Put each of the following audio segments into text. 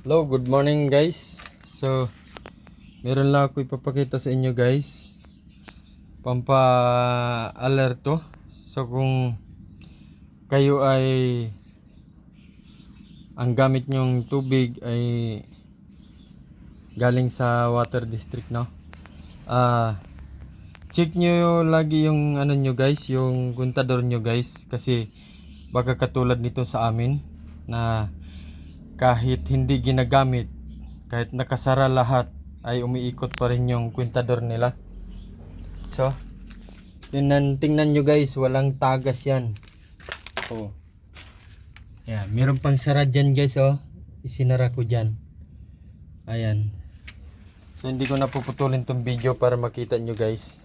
Hello, good morning guys. So, meron lang ako ipapakita sa inyo guys. Pampa-alerto. So, kung kayo ay ang gamit nyong tubig ay galing sa water district, no? Check nyo lagi yung ano nyo guys, yung kontador nyo guys. Kasi baka katulad nito sa amin na kahit hindi ginagamit, kahit nakasara lahat, ay umiikot pa rin yung kwentador nila. So, tingnan nyo guys, walang tagas yan. Oh. Yeah, meron pang sara dyan guys, oh. Isinara ko dyan. Ayan. So, hindi ko napuputulin tong video para makita nyo guys.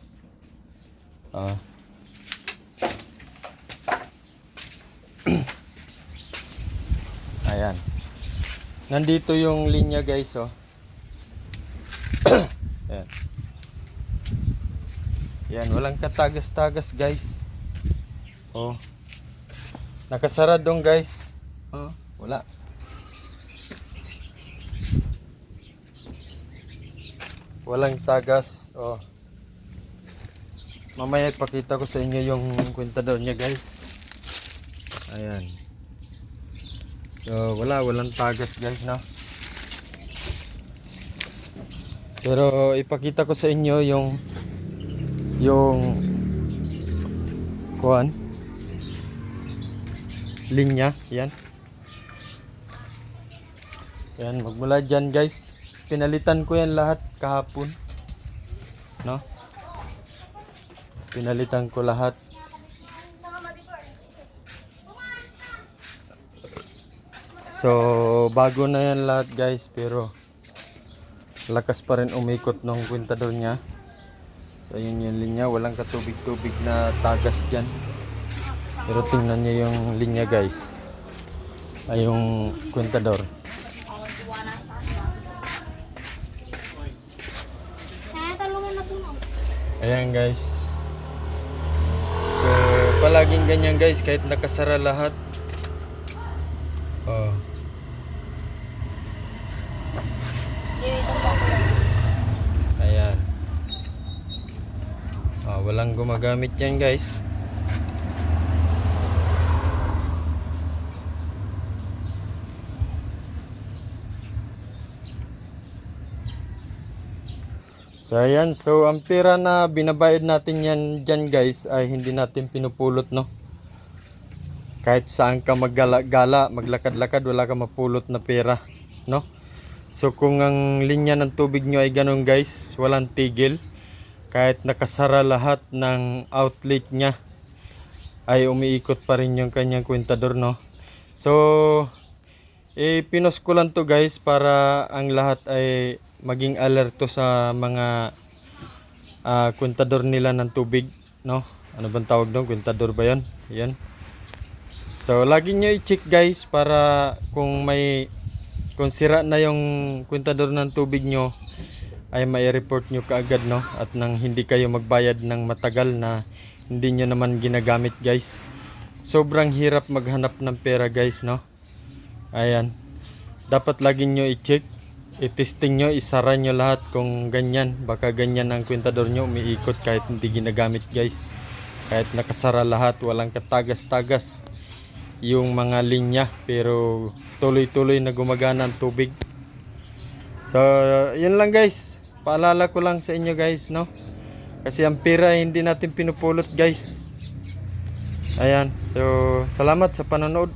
Ayan. Nandito yung linya guys, oh. Ayan. Yan, walang katagas-tagas guys. Oh. Nakasara dong guys. Oh, wala. Walang tagas. Oh. Mamaya ipakita ko sa inyo yung kwentador niya guys. Ayan. So, walang tagas guys, no? Pero ipakita ko sa inyo yung kuan linya, yan. Yan, magmula dyan guys. Pinalitan ko yan lahat kahapon, no? Pinalitan ko lahat. So, bago na yan lahat guys, pero lakas pa rin umikot ng kwentador niya. So, yun yung linya, walang katubig-tubig na tagas dyan. Pero tingnan niyo yung linya guys. Ay, yung kwentador. Ayan guys. So, palaging ganyan guys, kahit nakasara lahat. Oh. Ayan. Walang gumagamit yan guys. So ayan, so ang pera na binabayad natin yan dyan guys ay hindi natin pinupulot, no? Kahit saan ka maggala-gala, maglakad-lakad, wala ka mapulot na pera, no? So kung ang linya ng tubig nyo ay ganun guys, walang tigil, kahit nakasara lahat ng outlet nya, ay umiikot pa rin yung kanyang kwentador, no? So, pinos ko lang to guys para ang lahat ay maging alerto sa mga kwentador nila ng tubig, no? Ano bang tawag doon? Kwentador ba yan? Yan. So, lagi nyo i-check guys para kung sira na yung kwentador ng tubig nyo, ay mai-report nyo kaagad, no? At nang hindi kayo magbayad ng matagal na hindi nyo naman ginagamit guys. Sobrang hirap maghanap ng pera guys, no? Ayan. Dapat lagi nyo i-check, i-testing nyo, isara nyo lahat kung ganyan. Baka ganyan ang kwentador nyo, umiikot kahit hindi ginagamit guys. Kahit nakasara lahat, walang katagas-tagas yung mga linya, pero tuloy-tuloy na gumagana ang tubig. So, yun lang guys. Paalala ko lang sa inyo guys, no? Kasi ang pera hindi natin pinupulot guys. Ayan. So, salamat sa panonood.